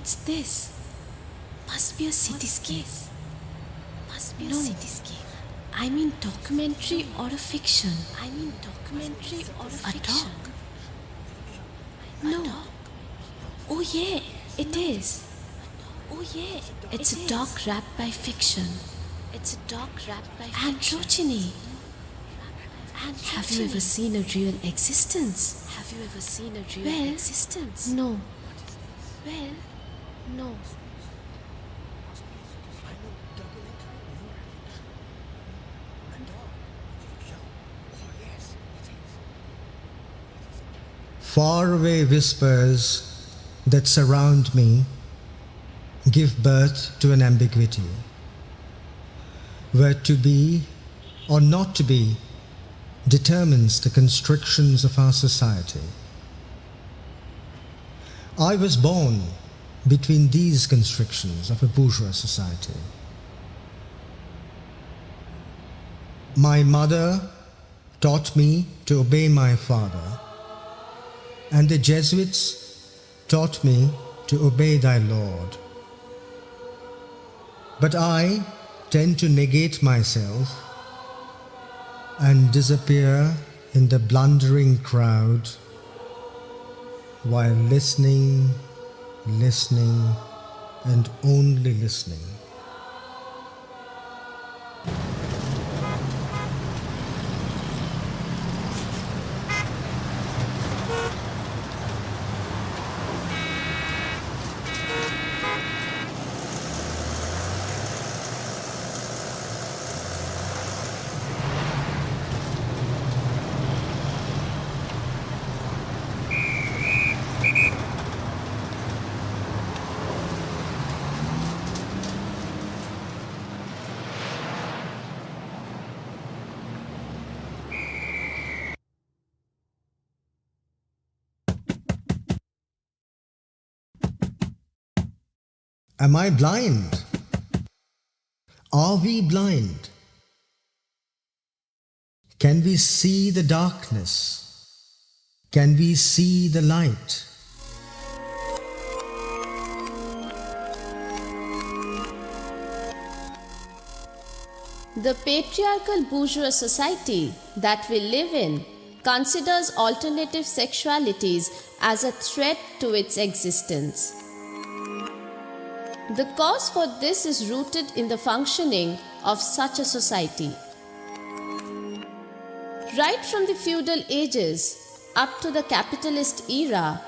What's this? Must be a cityscape. No. I mean documentary or a fiction. A dog? No. Oh yeah, it is. It's a dog wrapped by fiction. Androgyny. Have you ever seen a real existence? No. No. Faraway whispers that surround me give birth to an ambiguity, where to be or not to be determines the constrictions of our society. I was born between these constrictions of a bourgeois society. My mother taught me to obey my father, and the Jesuits taught me to obey thy Lord. But I tend to negate myself and disappear in the blundering crowd while listening, and only listening. Am I blind? Are we blind? Can we see the darkness? Can we see the light? The patriarchal bourgeois society that we live in considers alternative sexualities as a threat to its existence. The cause for this is rooted in the functioning of such a society. Right from the feudal ages up to the capitalist era,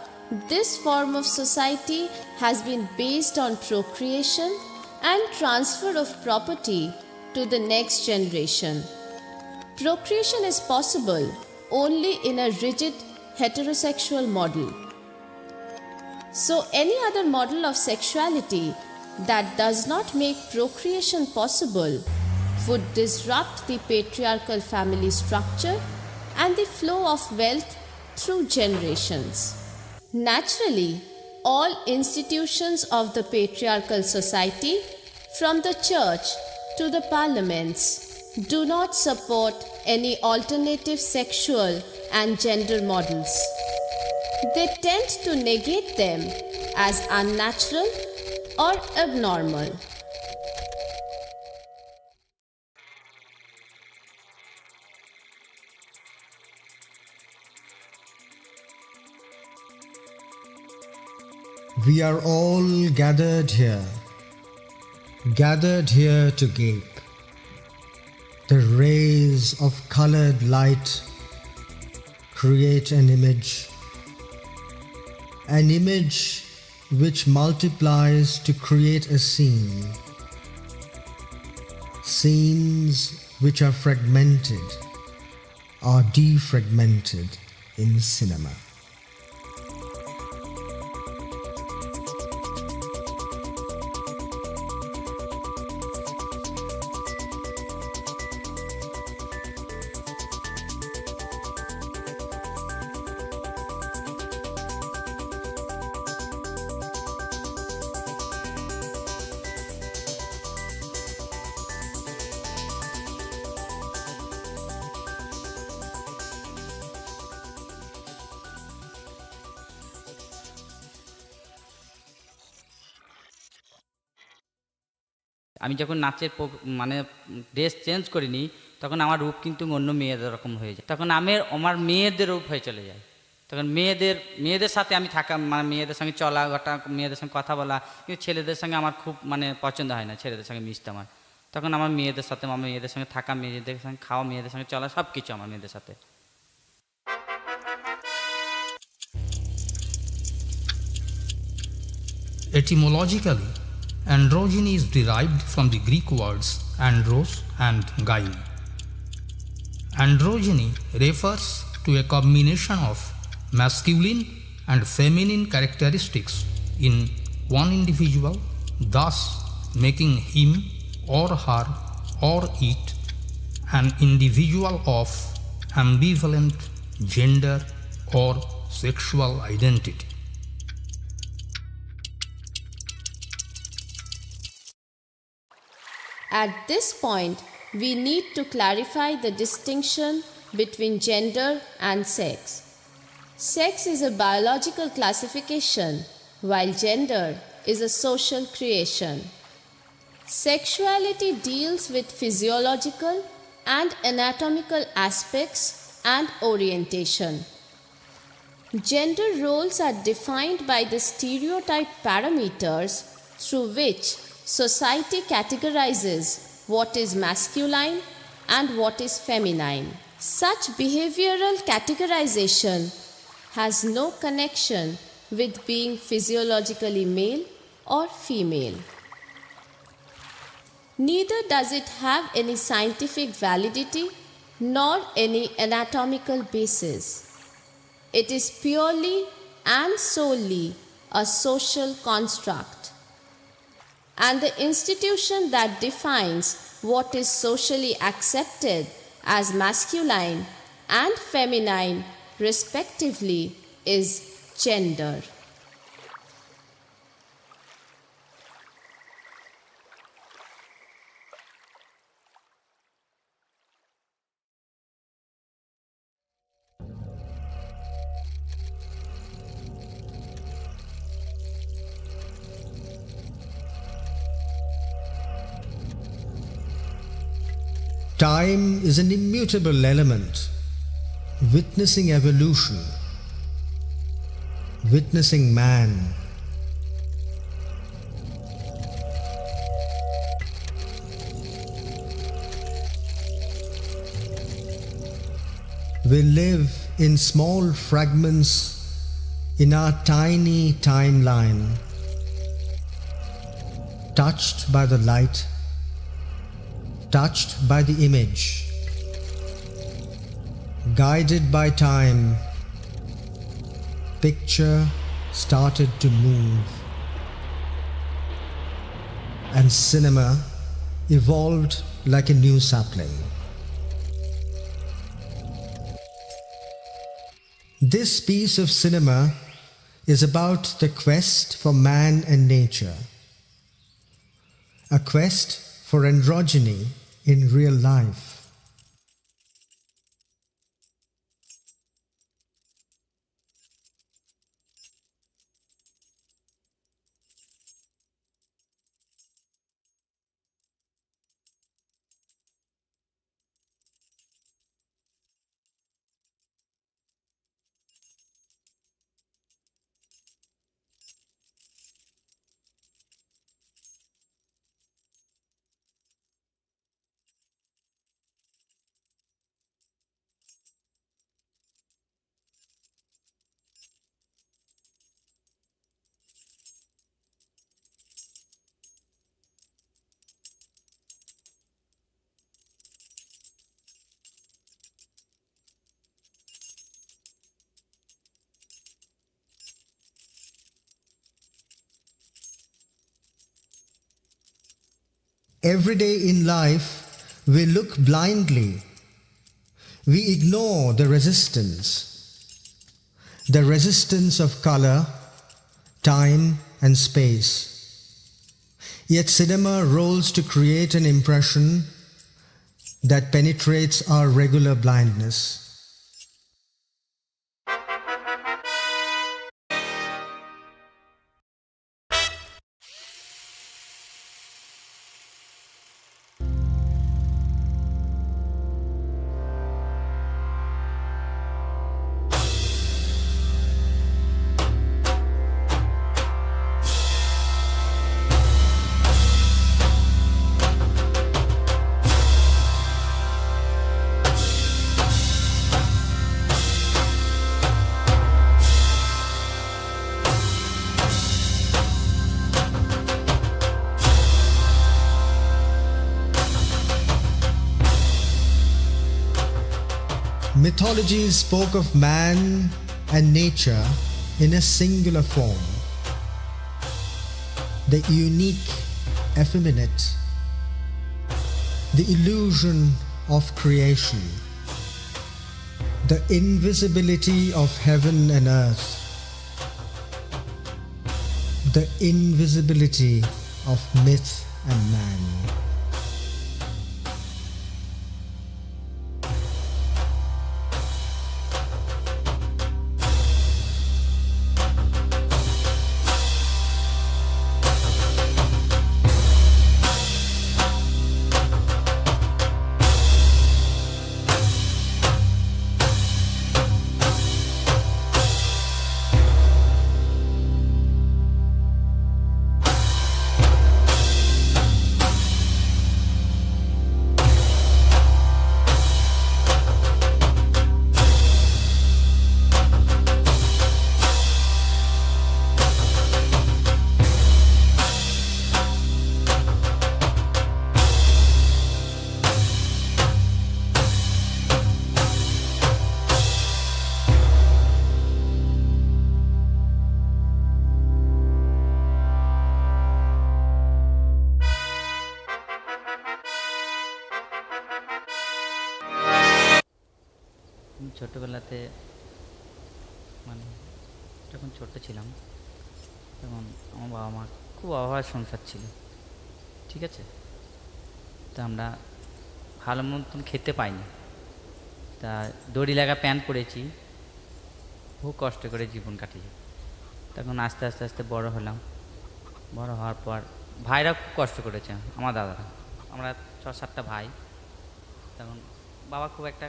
this form of society has been based on procreation and transfer of property to the next generation. Procreation is possible only in a rigid heterosexual model. So any other model of sexuality that does not make procreation possible would disrupt the patriarchal family structure and the flow of wealth through generations. Naturally, all institutions of the patriarchal society, from the church to the parliaments, do not support any alternative sexual and gender models. They tend to negate them as unnatural or abnormal. We are all gathered here to gape. The rays of colored light create an image which multiplies to create a scene. Scenes which are fragmented are defragmented in cinema. আমি যখন নাচের মানে dress change করিনি তখন আমার রূপ কিন্তু অন্য মেয়েদের রকম হয়ে যায়, তখন আমার মেয়েদের রূপ হয়ে চলে যায়। তখন মেয়েদের সাথে আমি থাকা, মানে মেয়েদের সঙ্গে চলা ঘটা, মেয়েদের সঙ্গে কথা বলা, কিন্তু ছেলেদের সঙ্গে আমার খুব মানে পছন্দ হয় না, ছেলেদের সঙ্গে মিশতে আমার। তখন আমার মেয়েদের সাথে, আমার মেয়েদের সঙ্গে থাকা, মেয়েদের সঙ্গে খাওয়া, মেয়েদের সঙ্গে চলা, সব কিছু আমার মেয়েদের সাথে। Etymologically, androgyny is derived from the Greek words andros and gyne. Androgyny refers to a combination of masculine and feminine characteristics in one individual, thus making him or her or it an individual of ambivalent gender or sexual identity. At this point, we need to clarify the distinction between gender and sex. Sex is a biological classification, while gender is a social creation. Sexuality deals with physiological and anatomical aspects and orientation. Gender roles are defined by the stereotyped parameters through which society categorizes what is masculine and what is feminine. Such behavioral categorization has no connection with being physiologically male or female. Neither does it have any scientific validity nor any anatomical basis. It is purely and solely a social construct. And the institution that defines what is socially accepted as masculine and feminine respectively is gender. Time is an immutable element, witnessing evolution, witnessing man. We live in small fragments in our tiny timeline, touched by the light, touched by the image, guided by time. Picture started to move, and cinema evolved like a new sapling. This piece of cinema is about the quest for man and nature, a quest for androgyny in real life. Every day in life, we look blindly. We ignore the resistance of color, time, and space. Yet cinema rolls to create an impression that penetrates our regular blindness. mythology spoke of man and nature in a singular form. The unique effeminate, the illusion of creation, the invisibility of heaven and earth, the invisibility of myth and man. ছোটোবেলাতে মানে যখন ছোট্ট ছিলাম তখন আমার বাবা মা খুব অভাবের সংসার ছিল, ঠিক আছে। তা আমরা ভালো মতন খেতে পাইনি, তা দড়ি লাগা প্যান্ট পরেছি, খুব কষ্ট করে জীবন কাটিয়ে। তখন আস্তে আস্তে আস্তে বড় হলাম, বড় হওয়ার পর ভাইরা খুব কষ্ট করেছে, আমার দাদারা, আমরা 6-7টা ভাই। তখন বাবা খুব একটা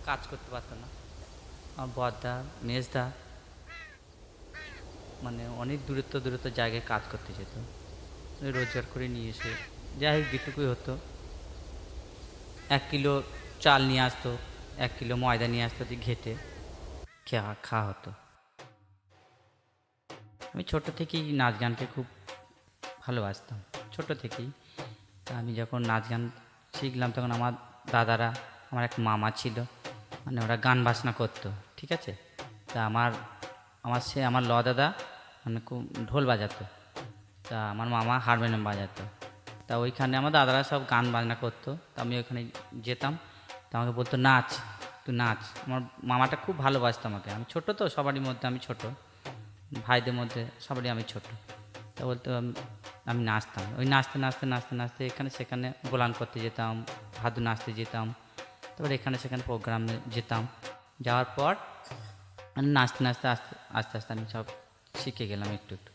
কাজ করতে পারতো না, আমার বড়দা মেজদা মানে অনেক দূরত্ব জায়গায় কাজ করতে যেত, রোজগার করে নিয়ে এসে যাই হোক যেটুকুই হতো, 1 কিলো চাল নিয়ে আসতো, 1 কিলো ময়দা নিয়ে আসতো, দিয়ে ঘেটে খাওয়া হতো। আমি ছোট থেকেই নাচ গানকে খুব ভালোবাসতাম, ছোট থেকেই। তা আমি যখন নাচ গান শিখলাম তখন আমার দাদারা, আমার এক মামা ছিল, মানে ওরা গান বাজনা করতো, ঠিক আছে। তা আমার ল দাদা মানে খুব ঢোল বাজাতো, তা আমার মামা হারমোনিয়াম বাজাতো। তা ওইখানে আমার দাদারা সব গান বাজনা করতো, তা আমি ওইখানে যেতাম, তা আমাকে বলতো নাচ, তুই নাচ। আমার মামাটা খুব ভালোবাসতো আমাকে, আমি ছোট তো, সবারই মধ্যে আমি ছোট, ভাইদের মধ্যে সবারই আমি ছোট। তা বলতো আমি নাচতাম, ওই নাচতে নাচতে নাচতে নাচতে এখানে সেখানে বোলান করতে যেতাম, ভাদু নাচতে যেতাম, তারপর এখানে সেখানে প্রোগ্রামে যেতাম। যাওয়ার পর মানে নাচতে নাচতে আস্তে আস্তে আস্তে আমি সব শিখে গেলাম একটু একটু।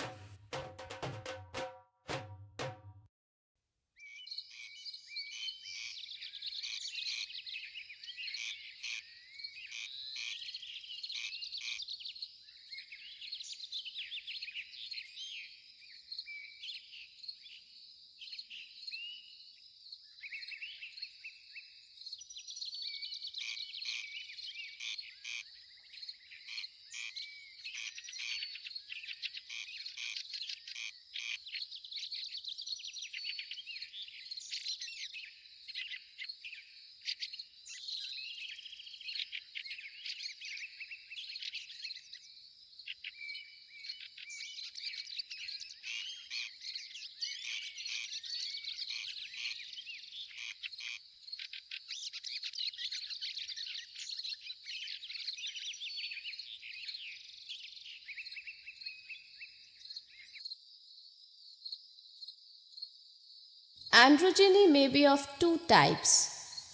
Androgyny may be of two types,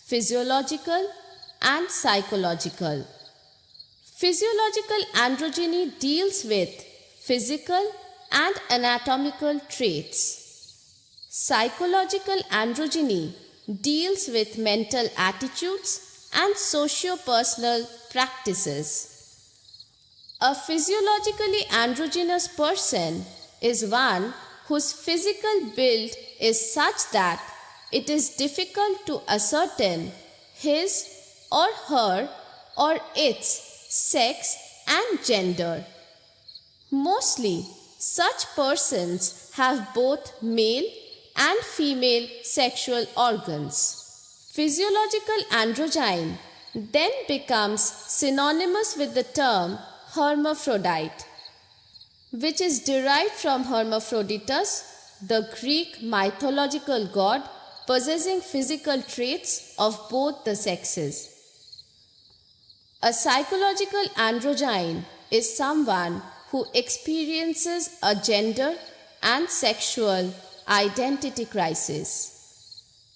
physiological and psychological. Physiological androgyny deals with physical and anatomical traits. Psychological androgyny deals with mental attitudes and socio-personal practices. A physiologically androgynous person is one whose physical build is such that it is difficult to ascertain his or her or its sex and gender. Mostly, such persons have both male and female sexual organs. Physiological androgyny then becomes synonymous with the term hermaphrodite, which is derived from Hermaphroditus, the Greek mythological god possessing physical traits of both the sexes. A psychological androgyne is someone who experiences a gender and sexual identity crisis.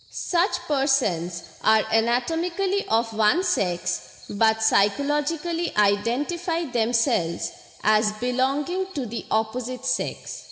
Such persons are anatomically of one sex but psychologically identify themselves as belonging to the opposite sex.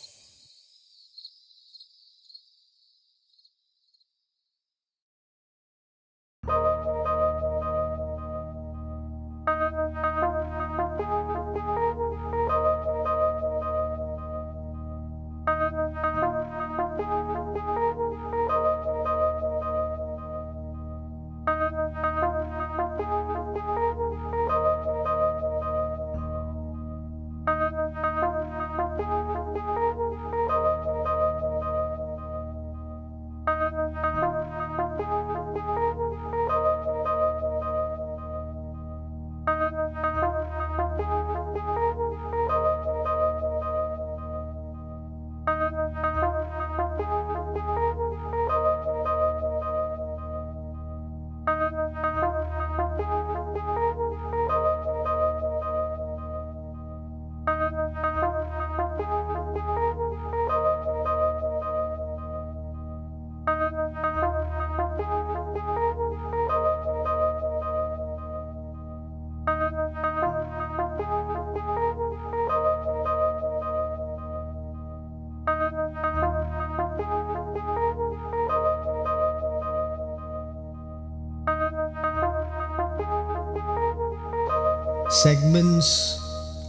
Segments,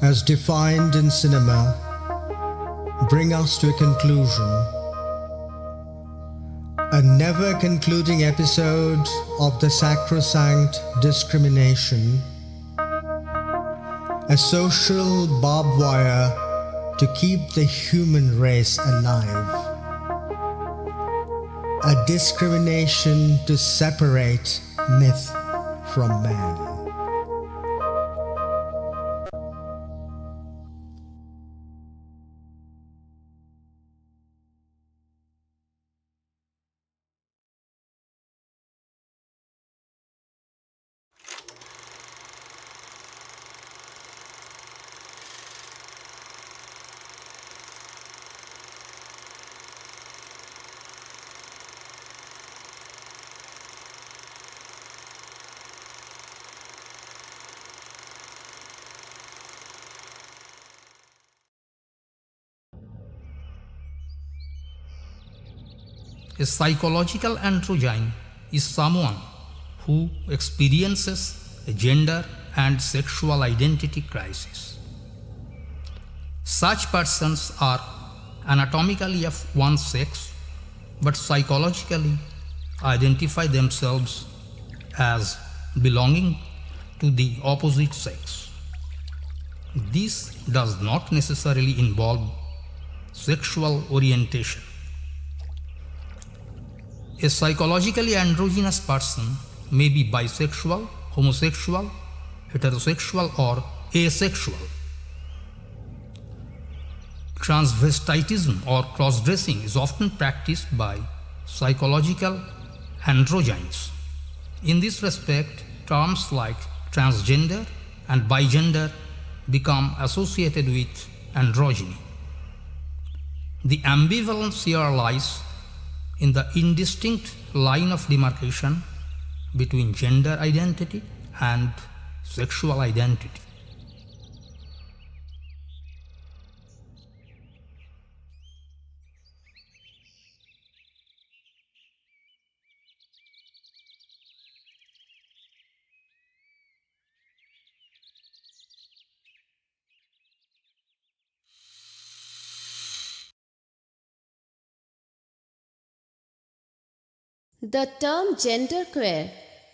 as defined in cinema, bring us to a conclusion. A never-concluding episode of the sacrosanct discrimination, a social barbed wire to keep the human race alive, a discrimination to separate myth from man. A psychological androgyne is someone who experiences a gender and sexual identity crisis. Such persons are anatomically of one sex but psychologically identify themselves as belonging to the opposite sex. This does not necessarily involve sexual orientation. A psychologically androgynous person may be bisexual, homosexual, heterosexual, or asexual. Transvestitism or cross-dressing is often practiced by psychological androgynes. In this respect, terms like transgender and bigender become associated with androgyny. The ambivalence here lies in the indistinct line of demarcation between gender identity and sexual identity. The term genderqueer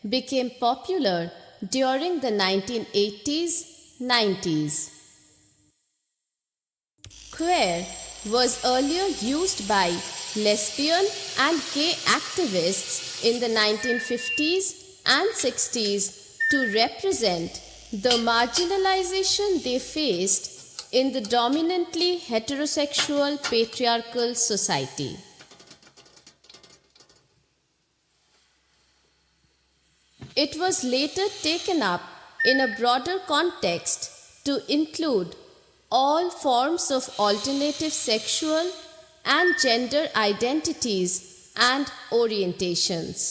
became popular during the 1980s-90s. Queer was earlier used by lesbian and gay activists in the 1950s and 60s to represent the marginalization they faced in the dominantly heterosexual patriarchal society. It was later taken up in a broader context to include all forms of alternative sexual and gender identities and orientations.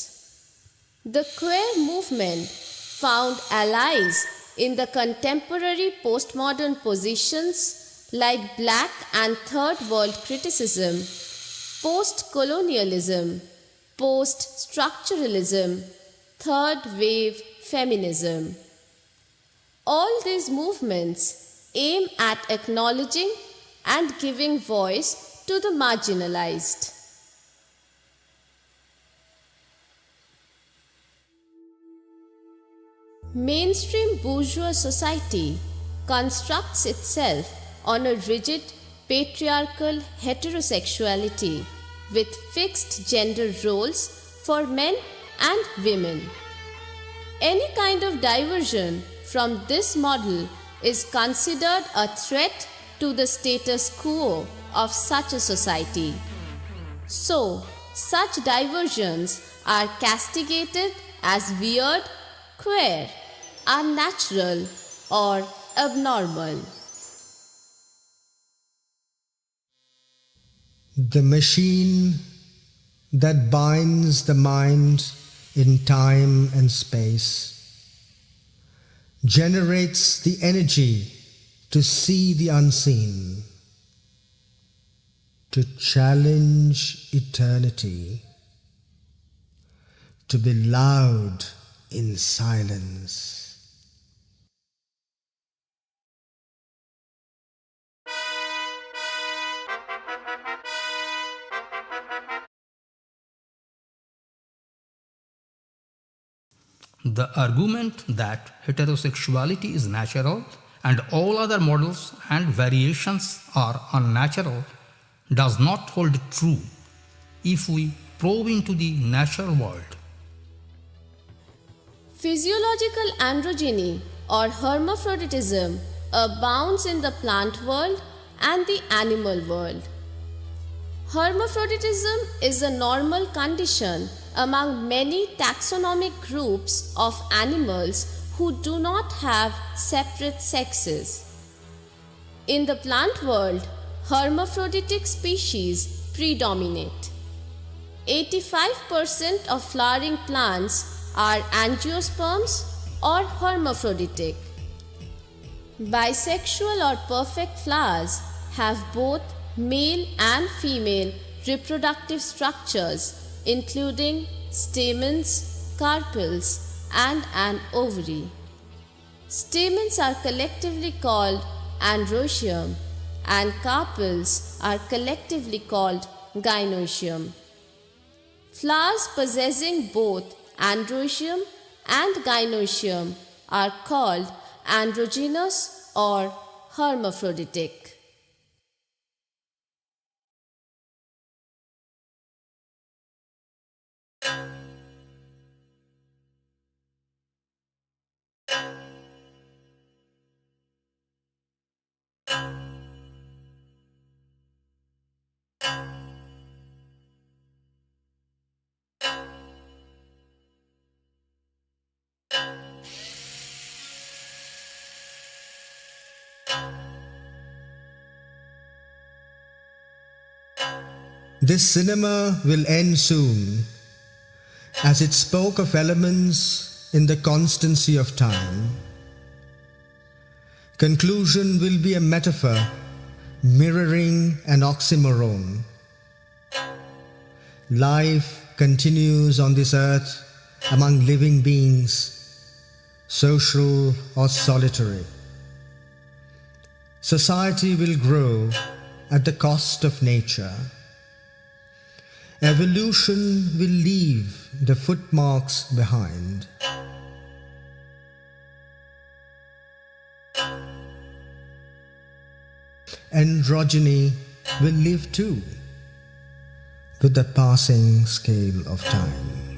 The queer movement found allies in the contemporary postmodern positions like Black and Third World criticism, post-colonialism, post-structuralism, third wave feminism. All these movements aim at acknowledging and giving voice to the marginalized. Mainstream bourgeois society constructs itself on a rigid patriarchal heterosexuality with fixed gender roles for men and women. Any kind of diversion from this model is considered a threat to the status quo of such a society. So, such diversions are castigated as weird, queer, unnatural, or abnormal. The machine that binds the mind in time and space generates the energy to see the unseen, to challenge eternity, to be loud in silence. The argument that heterosexuality is natural and all other models and variations are unnatural does not hold true if we probe into the natural world. Physiological androgyny or hermaphroditism abounds in the plant world and the animal world. Hermaphroditism is a normal condition among many taxonomic groups of animals who do not have separate sexes. In the plant world, hermaphroditic species predominate. 85% of flowering plants are angiosperms or hermaphroditic. Bisexual or perfect flowers have both male and female reproductive structures, including stamens, carpels, and an ovary. Stamens are collectively called androecium, and carpels are collectively called gynoecium. Flowers possessing both androecium and gynoecium are called androgynous or hermaphroditic. This cinema will end soon, as it spoke of elements in the constancy of time. Conclusion will be a metaphor mirroring an oxymoron. Life continues on this earth among living beings, social or solitary. Society will grow at the cost of nature. Evolution will leave the footmarks behind. Androgyny will live too, with the passing scale of time.